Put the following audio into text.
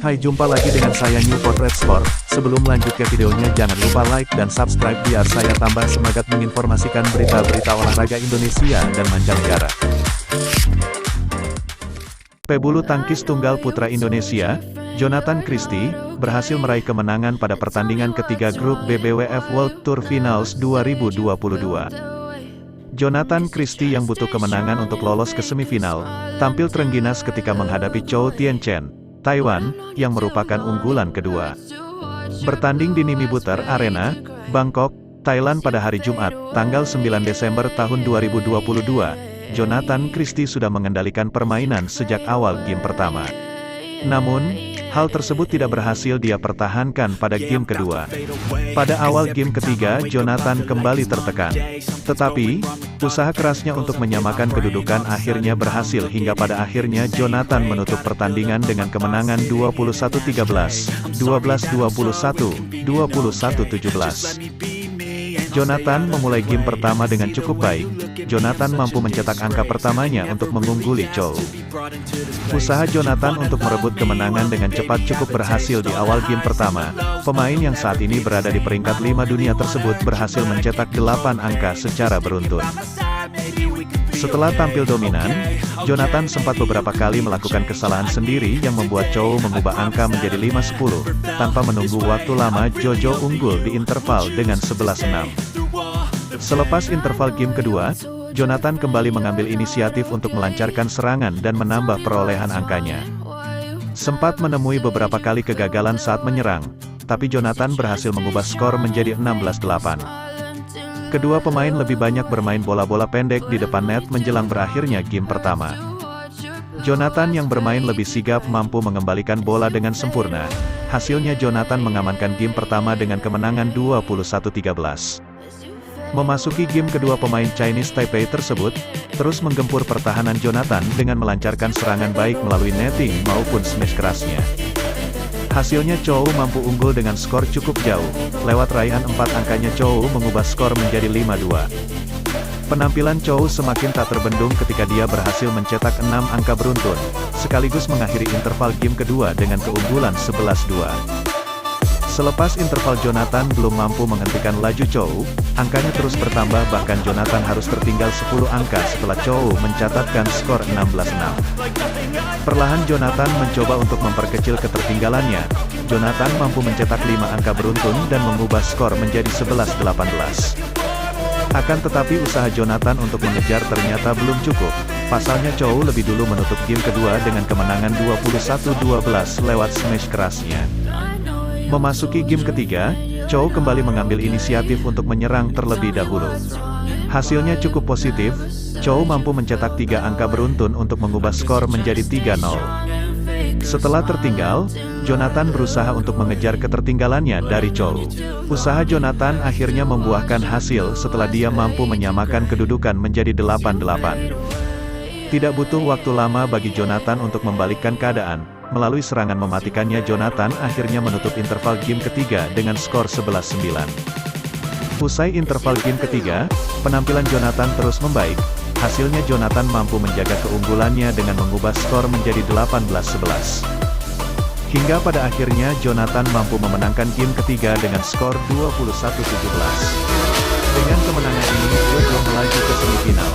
Hai, jumpa lagi dengan saya New Potret Sport. Sebelum lanjut ke videonya, jangan lupa like dan subscribe biar saya tambah semangat menginformasikan berita-berita olahraga Indonesia dan mancanegara. Pebulu tangkis tunggal putra Indonesia, Jonathan Christie, berhasil meraih kemenangan pada pertandingan ketiga grup BBWF World Tour Finals 2022. Jonathan Christie yang butuh kemenangan untuk lolos ke semifinal, tampil terengginas ketika menghadapi Chou Tien-chen, Taiwan, yang merupakan unggulan kedua. Bertanding di Nimi Butter Arena, Bangkok, Thailand pada hari Jumat, tanggal 9 Desember tahun 2022, Jonathan Christie sudah mengendalikan permainan sejak awal game pertama. Namun, hal tersebut tidak berhasil dia pertahankan pada game kedua. Pada awal game ketiga, Jonathan kembali tertekan. Tetapi, usaha kerasnya untuk menyamakan kedudukan akhirnya berhasil hingga pada akhirnya Jonathan menutup pertandingan dengan kemenangan 21-13, 12-21, 21-17. Jonathan memulai game pertama dengan cukup baik. Jonathan mampu mencetak angka pertamanya untuk mengungguli Chou. Usaha Jonathan untuk merebut kemenangan dengan cepat cukup berhasil di awal game pertama. Pemain yang saat ini berada di peringkat 5 dunia tersebut berhasil mencetak 8 angka secara beruntun. Setelah tampil dominan, Jonathan sempat beberapa kali melakukan kesalahan sendiri yang membuat Chou mengubah angka menjadi 5-10, tanpa menunggu waktu lama. Jojo unggul di interval dengan 11-6. Selepas interval game kedua, Jonathan kembali mengambil inisiatif untuk melancarkan serangan dan menambah perolehan angkanya. Sempat menemui beberapa kali kegagalan saat menyerang, tapi Jonathan berhasil mengubah skor menjadi 16-8. Kedua pemain lebih banyak bermain bola-bola pendek di depan net menjelang berakhirnya game pertama. Jonathan yang bermain lebih sigap mampu mengembalikan bola dengan sempurna. Hasilnya Jonathan mengamankan game pertama dengan kemenangan 21-13. Memasuki game kedua, pemain Chinese Taipei tersebut terus menggempur pertahanan Jonathan dengan melancarkan serangan baik melalui netting maupun smash kerasnya. Hasilnya Chou mampu unggul dengan skor cukup jauh. Lewat raihan 4 angkanya Chou mengubah skor menjadi 5-2. Penampilan Chou semakin tak terbendung ketika dia berhasil mencetak 6 angka beruntun, sekaligus mengakhiri interval game kedua dengan keunggulan 11-2. Selepas interval, Jonathan belum mampu menghentikan laju Chou, angkanya terus bertambah, bahkan Jonathan harus tertinggal 10 angka setelah Chou mencatatkan skor 16-6. Perlahan Jonathan mencoba untuk memperkecil ketertinggalannya. Jonathan mampu mencetak 5 angka beruntun dan mengubah skor menjadi 11-18. Akan tetapi usaha Jonathan untuk mengejar ternyata belum cukup. Pasalnya Chou lebih dulu menutup game kedua dengan kemenangan 21-12 lewat smash kerasnya. Memasuki game ketiga, Chou kembali mengambil inisiatif untuk menyerang terlebih dahulu. Hasilnya cukup positif, Chou mampu mencetak 3 angka beruntun untuk mengubah skor menjadi 3-0. Setelah tertinggal, Jonathan berusaha untuk mengejar ketertinggalannya dari Chou. Usaha Jonathan akhirnya membuahkan hasil setelah dia mampu menyamakan kedudukan menjadi 8-8. Tidak butuh waktu lama bagi Jonathan untuk membalikkan keadaan. Melalui serangan mematikannya, Jonathan akhirnya menutup interval game ketiga dengan skor 11-9. Usai interval game ketiga, penampilan Jonathan terus membaik. Hasilnya Jonathan mampu menjaga keunggulannya dengan mengubah skor menjadi 18-11. Hingga pada akhirnya Jonathan mampu memenangkan game ketiga dengan skor 21-17. Dengan kemenangan ini, Jojo melaju ke semifinal.